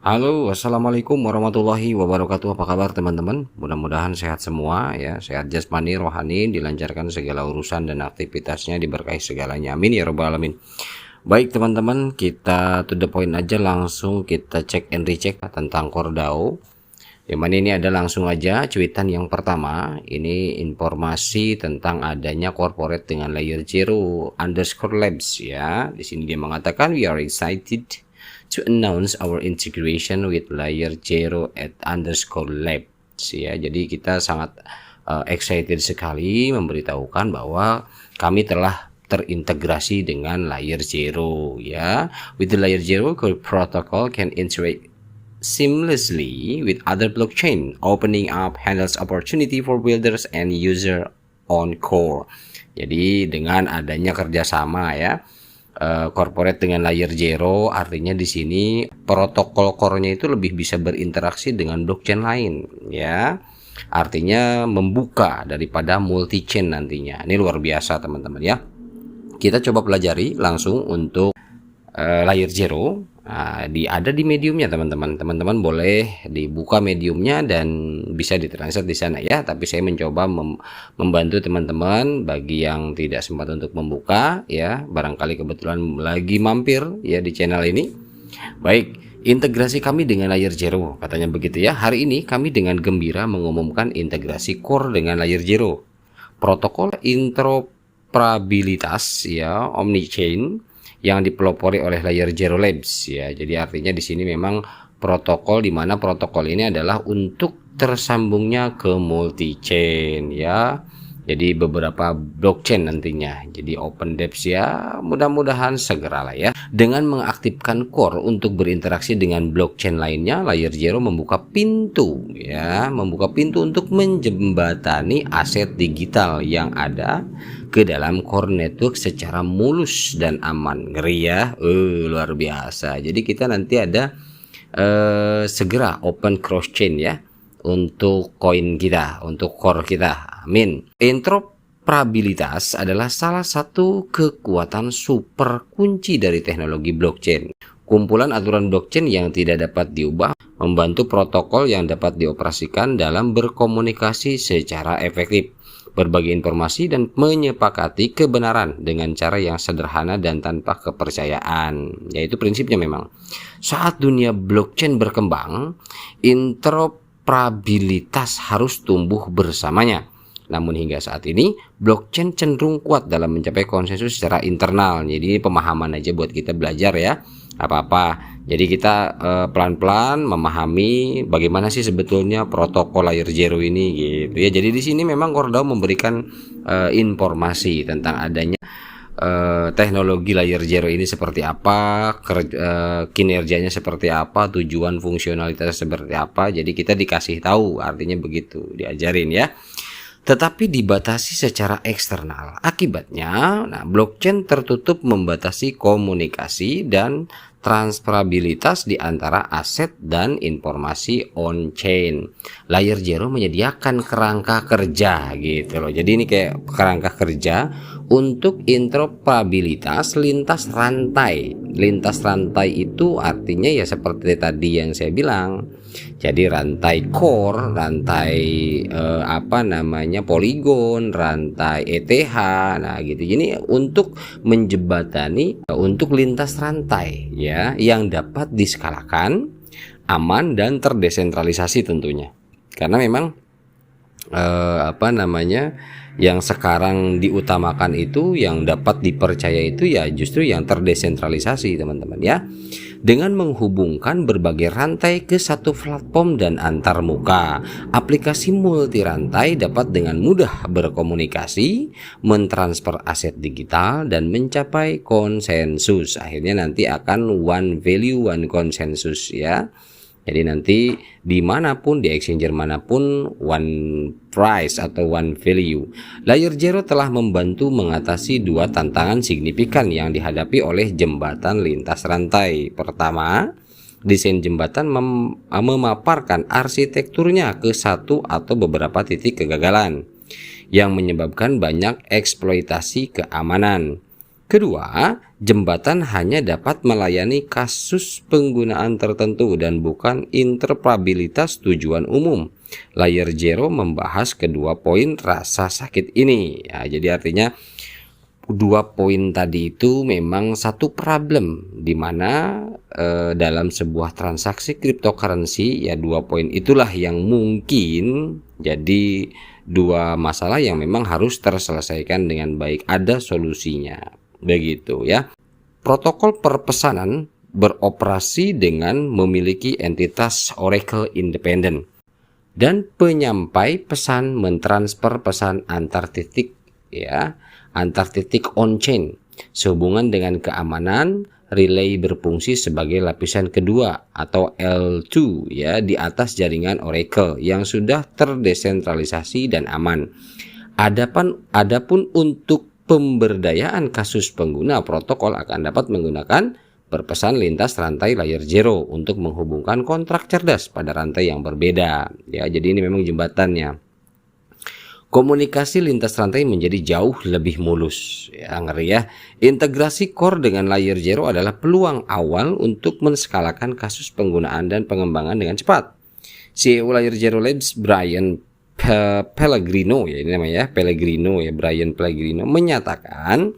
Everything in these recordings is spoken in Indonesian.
Halo, assalamualaikum warahmatullahi wabarakatuh. Apa kabar teman-teman? Mudah-mudahan sehat semua ya, sehat jasmani, rohani, dilancarkan segala urusan dan aktivitasnya, diberkahi segalanya. Amin ya robbal alamin. Baik teman-teman, kita to the point aja, langsung kita cek and recheck tentang Kordao. Yang mana ini ada langsung aja cuitan yang pertama. Ini informasi tentang adanya corporate dengan layer zero underscore labs ya. Di sini dia mengatakan we are excited to announce our integration with layer zero at underscore labs ya. Jadi kita sangat excited sekali memberitahukan bahwa kami telah terintegrasi dengan layer zero ya. With the layer zero, core protocol can interact seamlessly with other blockchain, opening up handles opportunity for builders and user on core. Jadi dengan adanya kerjasama ya, corporate dengan layer zero, artinya di sini protokol core-nya itu lebih bisa berinteraksi dengan blockchain lain ya. Artinya membuka daripada multi chain nantinya. Ini luar biasa teman-teman ya. Kita coba pelajari langsung untuk layer zero. Nah, ada di mediumnya teman-teman. Teman-teman boleh dibuka mediumnya dan bisa ditranslate di sana ya. Tapi saya mencoba membantu teman-teman bagi yang tidak sempat untuk membuka ya. Barangkali kebetulan lagi mampir ya di channel ini. Baik, integrasi kami dengan layer zero katanya begitu ya. Hari ini kami dengan gembira mengumumkan integrasi core dengan layer zero. Protokol interoperabilitas ya, omnichain yang dipelopori oleh layer zero labs ya. Jadi artinya di sini memang protokol, di mana protokol ini adalah untuk tersambungnya ke multi chain ya. Jadi beberapa blockchain nantinya. Jadi open dApps ya, mudah-mudahan segeralah ya. Dengan mengaktifkan core untuk berinteraksi dengan blockchain lainnya, layer zero membuka pintu ya, membuka pintu untuk menjembatani aset digital yang ada ke dalam core network secara mulus dan aman. Ngeri ya, luar biasa. Jadi kita nanti ada segera open cross chain ya untuk koin kita, untuk core kita. Amin. Interoperabilitas adalah salah satu kekuatan super kunci dari teknologi blockchain. Kumpulan aturan blockchain yang tidak dapat diubah, membantu protokol yang dapat dioperasikan dalam berkomunikasi secara efektif, berbagi informasi dan menyepakati kebenaran dengan cara yang sederhana dan tanpa kepercayaan. Yaitu prinsipnya memang saat dunia blockchain berkembang, interoperabilitas harus tumbuh bersamanya. Namun hingga saat ini blockchain cenderung kuat dalam mencapai konsensus secara internal. Jadi pemahaman aja buat kita belajar ya, apa-apa. Jadi kita pelan-pelan memahami bagaimana sih sebetulnya protokol layer zero ini gitu ya. Jadi di sini memang Kordao memberikan informasi tentang adanya teknologi layer zero ini seperti apa, kinerjanya seperti apa, tujuan fungsionalitas seperti apa. Jadi kita dikasih tahu, artinya begitu, diajarin ya. Tetapi dibatasi secara eksternal. Akibatnya, blockchain tertutup membatasi komunikasi dan transferabilitas di antara aset dan informasi on-chain. Layer zero menyediakan kerangka kerja gitu loh. Jadi ini kayak kerangka kerja untuk interoperabilitas lintas rantai. Lintas rantai itu artinya ya seperti tadi yang saya bilang. Jadi rantai core, rantai Polygon, rantai ETH, nah gitu. Ini untuk menjembatani untuk lintas rantai ya, yang dapat diskalakan, aman dan terdesentralisasi tentunya. Karena memang yang sekarang diutamakan itu, yang dapat dipercaya itu ya justru yang terdesentralisasi teman-teman ya, dengan menghubungkan berbagai rantai ke satu platform dan antar muka. Aplikasi multi rantai dapat dengan mudah berkomunikasi, mentransfer aset digital dan mencapai konsensus. Akhirnya nanti akan one value one consensus ya. Jadi nanti dimanapun, di exchanger manapun, one price atau one value. Layer zero telah membantu mengatasi dua tantangan signifikan yang dihadapi oleh jembatan lintas rantai. Pertama, desain jembatan memaparkan arsitekturnya ke satu atau beberapa titik kegagalan yang menyebabkan banyak eksploitasi keamanan. Kedua, jembatan hanya dapat melayani kasus penggunaan tertentu dan bukan interoperabilitas tujuan umum. Layer zero membahas kedua poin rasa sakit ini. Ya, jadi artinya dua poin tadi itu memang satu problem di mana dalam sebuah transaksi cryptocurrency ya dua poin itulah yang mungkin jadi dua masalah yang memang harus terselesaikan dengan baik, ada solusinya. Begitu ya. Protokol perpesanan beroperasi dengan memiliki entitas Oracle independen dan penyampai pesan mentransfer pesan antar titik ya, antar titik on-chain. Sehubungan dengan keamanan, relay berfungsi sebagai lapisan kedua atau L2 ya di atas jaringan Oracle yang sudah terdesentralisasi dan aman. Adapun untuk pemberdayaan kasus pengguna, protokol akan dapat menggunakan berpesan lintas rantai layer zero untuk menghubungkan kontrak cerdas pada rantai yang berbeda. Ya, jadi ini memang jembatannya. Komunikasi lintas rantai menjadi jauh lebih mulus. Ya, ngeri ya. Integrasi core dengan layer zero adalah peluang awal untuk menskalakan kasus penggunaan dan pengembangan dengan cepat. CEO Layer Zero Labs Brian Pellegrino ya ini namanya Brian Pellegrino menyatakan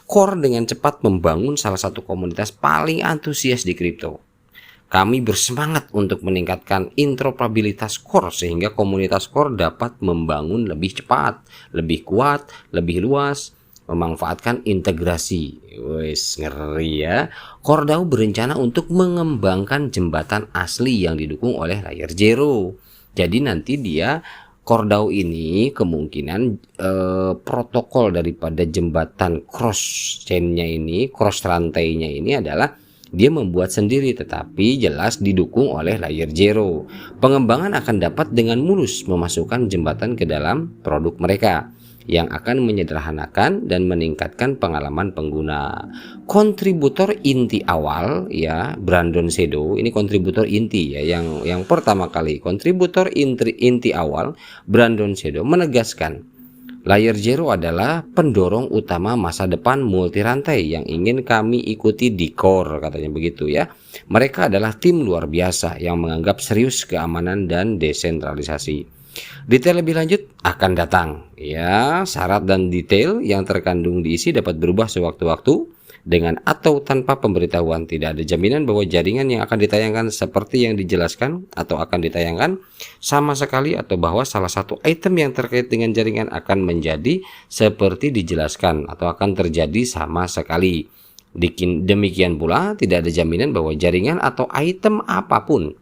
Core dengan cepat membangun salah satu komunitas paling antusias di kripto. Kami bersemangat untuk meningkatkan interoperabilitas Core sehingga komunitas Core dapat membangun lebih cepat, lebih kuat, lebih luas, memanfaatkan integrasi. Wes ngeri ya. CoreDAO berencana untuk mengembangkan jembatan asli yang didukung oleh Layer Zero. Jadi nanti CoreDAO ini kemungkinan protokol daripada jembatan cross chain-nya ini, cross rantainya ini adalah dia membuat sendiri tetapi jelas didukung oleh Layer Zero. Pengembangan akan dapat dengan mulus memasukkan jembatan ke dalam produk mereka yang akan menyederhanakan dan meningkatkan pengalaman pengguna. Kontributor inti awal ya, Brandon Sedo, ini kontributor inti ya yang pertama kali. Kontributor inti awal Brandon Sedo menegaskan, Layer Zero adalah pendorong utama masa depan multi rantai yang ingin kami ikuti di Core, katanya begitu ya. Mereka adalah tim luar biasa yang menganggap serius keamanan dan desentralisasi. Detail lebih lanjut akan datang ya. Syarat dan detail yang terkandung diisi dapat berubah sewaktu-waktu dengan atau tanpa pemberitahuan. Tidak ada jaminan bahwa jaringan yang akan ditayangkan seperti yang dijelaskan atau akan ditayangkan sama sekali, atau bahwa salah satu item yang terkait dengan jaringan akan menjadi seperti dijelaskan atau akan terjadi sama sekali. Demikian pula tidak ada jaminan bahwa jaringan atau item apapun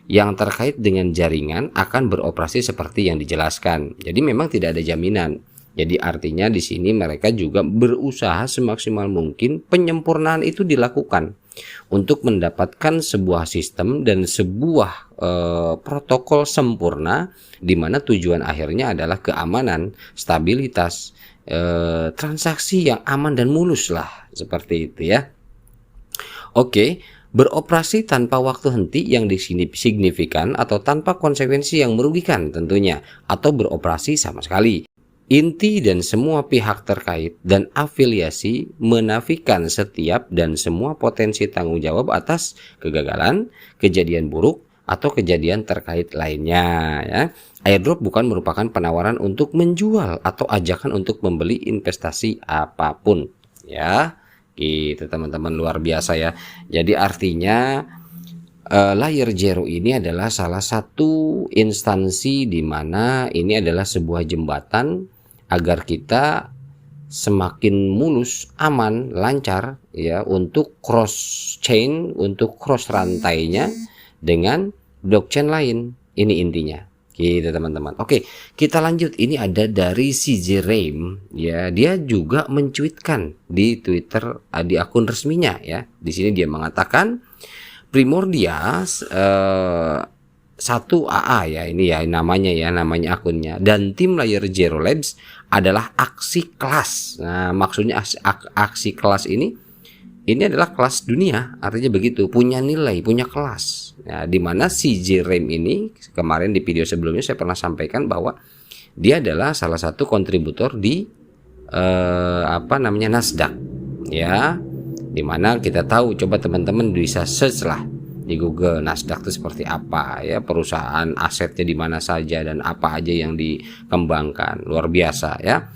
yang terkait dengan jaringan akan beroperasi seperti yang dijelaskan. Jadi memang tidak ada jaminan. Jadi artinya di sini mereka juga berusaha semaksimal mungkin penyempurnaan itu dilakukan untuk mendapatkan sebuah sistem dan sebuah protokol sempurna di mana tujuan akhirnya adalah keamanan, stabilitas, transaksi yang aman dan mulus lah, seperti itu ya. Oke. Beroperasi tanpa waktu henti yang signifikan atau tanpa konsekuensi yang merugikan tentunya, atau beroperasi sama sekali. Inti dan semua pihak terkait dan afiliasi menafikan setiap dan semua potensi tanggung jawab atas kegagalan, kejadian buruk, atau kejadian terkait lainnya ya. Airdrop bukan merupakan penawaran untuk menjual atau ajakan untuk membeli investasi apapun ya. Gitu teman-teman, luar biasa ya. Jadi artinya Layer Zero ini adalah salah satu instansi di mana ini adalah sebuah jembatan agar kita semakin mulus, aman, lancar ya untuk cross chain, untuk cross rantainya dengan blockchain lain. Ini intinya. Gitu teman-teman. Oke, kita lanjut. Ini ada dari CJ Rame ya. Dia juga mencuitkan di Twitter di akun resminya ya. Di sini dia mengatakan Primordia 1 AA ya, ini ya namanya akunnya, dan tim Layer Zero Labs adalah aksi kelas. Nah, maksudnya aksi kelas ini adalah kelas dunia, artinya begitu, punya nilai, punya kelas. Nah, di mana CJ Rame ini kemarin di video sebelumnya saya pernah sampaikan bahwa dia adalah salah satu kontributor di Nasdaq. ya, dimana kita tahu, coba teman-teman bisa search lah di Google Nasdaq itu seperti apa ya, perusahaan asetnya di mana saja dan apa aja yang dikembangkan, luar biasa ya.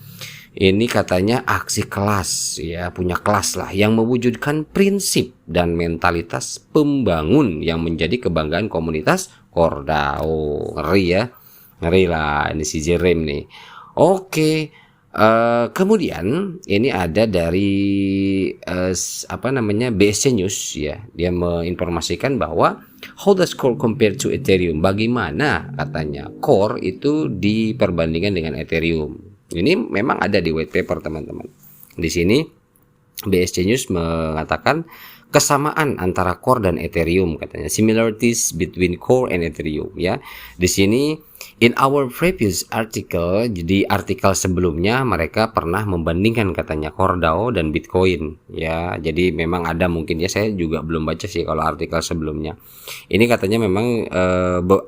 Ini katanya aksi kelas ya, punya kelas lah yang mewujudkan prinsip dan mentalitas pembangun yang menjadi kebanggaan komunitas Kordao. Ngeri ya, ngeri lah ini si Jerem nih. Oke, kemudian ini ada dari BSC News ya, dia menginformasikan bahwa how does Core compare to Ethereum? Bagaimana katanya Core itu diperbandingkan dengan Ethereum? Ini memang ada di white paper teman-teman. Di sini BSC News mengatakan kesamaan antara Core dan Ethereum, katanya similarities between Core and Ethereum ya. Di sini in our previous article, jadi artikel sebelumnya mereka pernah membandingkan katanya Cordao dan Bitcoin ya. Jadi memang ada, mungkin ya, saya juga belum baca sih kalau artikel sebelumnya. Ini katanya memang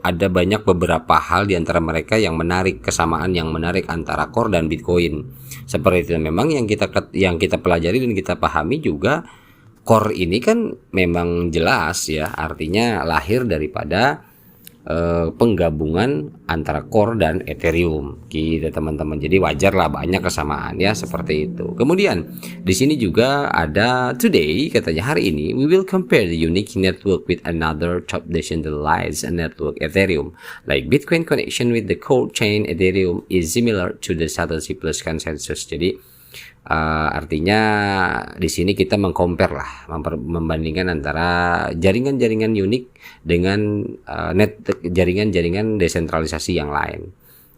ada banyak beberapa hal di antara mereka yang menarik, kesamaan yang menarik antara Core dan Bitcoin. Seperti itu memang yang kita pelajari dan kita pahami juga. Core ini kan memang jelas ya, artinya lahir daripada penggabungan antara Core dan Ethereum gitu teman-teman. Jadi wajarlah banyak kesamaan ya, seperti itu. Kemudian di sini juga ada today, katanya hari ini we will compare the unique network with another top decentralized network Ethereum, like Bitcoin connection with the core chain Ethereum is similar to the Satoshi Plus consensus. Jadi artinya di sini kita mengcompare lah, membandingkan antara jaringan-jaringan unik dengan jaringan-jaringan desentralisasi yang lain.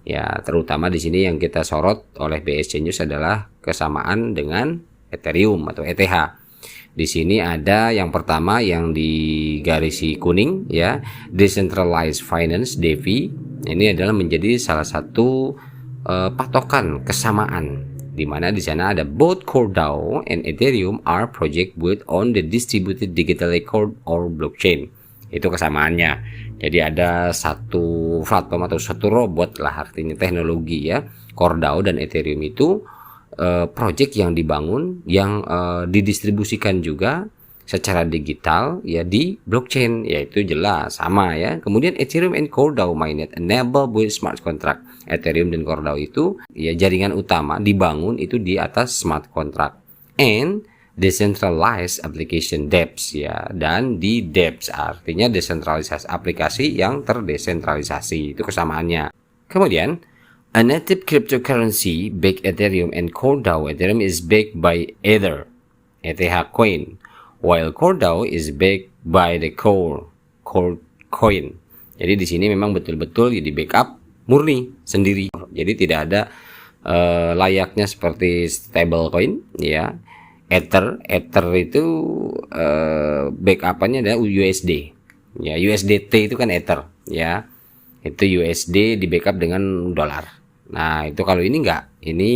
Ya, terutama di sini yang kita sorot oleh BSC News adalah kesamaan dengan Ethereum atau ETH. Di sini ada yang pertama yang digarisi kuning ya, Decentralized Finance (DeFi). Ini adalah menjadi salah satu patokan kesamaan, di mana di sana ada both Cordao and Ethereum are project built on the distributed digital record or blockchain. Itu kesamaannya. Jadi ada satu platform atau satu robot lah, artinya teknologi ya. Cordao dan Ethereum itu project yang dibangun, yang didistribusikan juga secara digital ya di blockchain, yaitu jelas sama ya. Kemudian Ethereum and Cordao mainnet enable with smart contract. Ethereum dan Cordao itu ya jaringan utama dibangun itu di atas smart contract and decentralized application dApps ya, dan di dApps artinya desentralisasi aplikasi yang terdesentralisasi, itu kesamaannya. Kemudian a native cryptocurrency backed Ethereum and Cordao. Ethereum is backed by Ether, ETH coin, while Cordao is backed by the Core coin. Jadi di sini memang betul-betul di backup murni sendiri. Jadi tidak ada layaknya seperti stable coin ya. Ether itu backupannya adalah USD. Ya, USDT itu kan Ether ya. Itu USD di backup dengan dolar. Nah, itu kalau ini enggak. Ini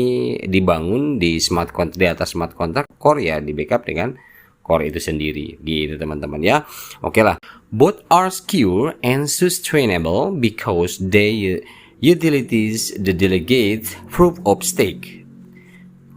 dibangun di smart contract, di atas smart contract Core ya, di backup dengan Core itu sendiri gitu teman-teman ya. Oke lah. Both are secure and sustainable because they utilities the delegate proof of stake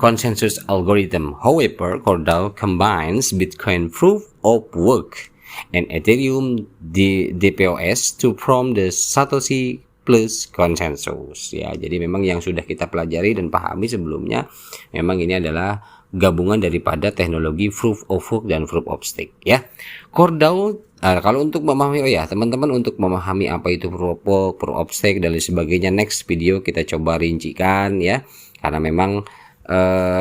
consensus algorithm. However, Cordao combines Bitcoin proof of work and Ethereum DPoS to form the Satoshi Plus consensus ya. Jadi memang yang sudah kita pelajari dan pahami sebelumnya, memang ini adalah gabungan daripada teknologi proof of work dan proof of stake ya. Cordao kalau untuk memahami, teman-teman, untuk memahami apa itu proof of work, proof of stake dan lain sebagainya, next video kita coba rincikan ya, karena memang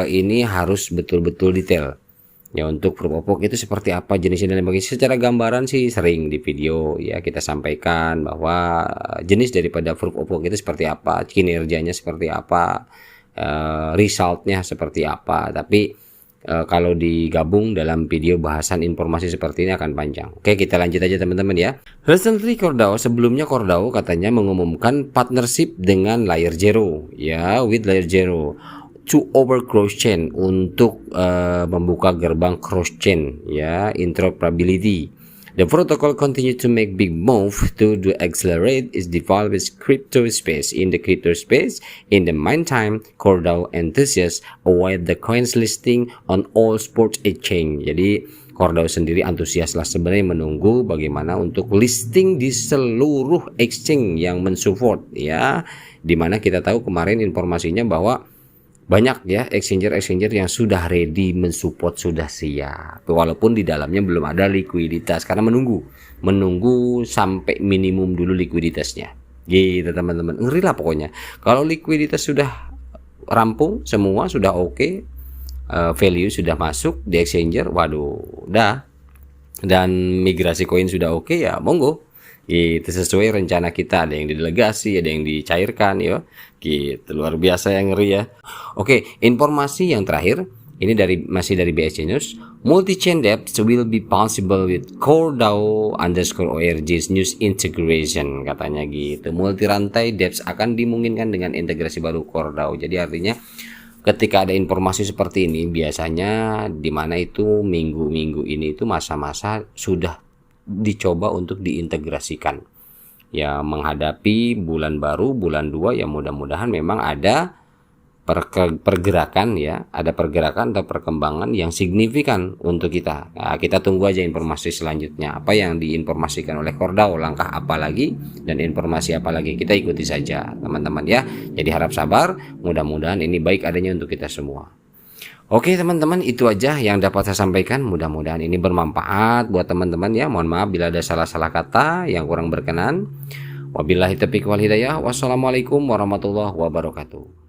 ini harus betul-betul detail ya. Untuk proof of work itu seperti apa jenisnya dan sebagainya, secara gambaran sih sering di video ya kita sampaikan bahwa jenis daripada proof of work itu seperti apa, kinerjanya seperti apa, resultnya seperti apa. Tapi kalau digabung dalam video bahasan informasi seperti ini akan panjang. Oke, kita lanjut aja teman-teman ya. Recently Cordao, sebelumnya Cordao katanya mengumumkan partnership dengan Layer Zero ya, with Layer Zero to over cross chain, untuk membuka gerbang cross chain ya, interoperability The protocol continued to make big move to accelerate its development crypto space. In the crypto space, in the meantime, Cordao enthusiasts await the coin's listing on all sports exchange. Jadi Cordao sendiri antusias lah sebenarnya menunggu bagaimana untuk listing di seluruh exchange yang mensupport ya. Dimana kita tahu kemarin informasinya bahwa banyak ya exchanger yang sudah ready mensupport, sudah siap, walaupun di dalamnya belum ada likuiditas karena menunggu sampai minimum dulu likuiditasnya gitu teman-teman. Ngeri lah pokoknya kalau likuiditas sudah rampung semua, sudah oke, value sudah masuk di exchanger, waduh udah, dan migrasi koin sudah oke ya monggo. Itu sesuai rencana kita, ada yang didelegasi, ada yang dicairkan ya. Gitu, luar biasa yang ngeri ya. Oke, informasi yang terakhir ini masih dari BSC News. Multi-chain dApps will be possible with Cordao_org's news integration, katanya gitu. Multi rantai dApps akan dimungkinkan dengan integrasi baru Cordao. Jadi artinya ketika ada informasi seperti ini biasanya di mana itu minggu-minggu ini itu masa-masa sudah dicoba untuk diintegrasikan ya, menghadapi bulan baru, bulan 2 ya, mudah-mudahan memang ada pergerakan ya, ada pergerakan atau perkembangan yang signifikan untuk kita. Nah, kita tunggu aja informasi selanjutnya apa yang diinformasikan oleh Cordao, langkah apa lagi dan informasi apa lagi, kita ikuti saja teman-teman ya. Jadi harap sabar, mudah-mudahan ini baik adanya untuk kita semua. Oke teman-teman, itu aja yang dapat saya sampaikan. Mudah-mudahan ini bermanfaat buat teman-teman ya. Mohon maaf bila ada salah-salah kata yang kurang berkenan. Wabillahi taufiq wal hidayah. Wassalamualaikum warahmatullahi wabarakatuh.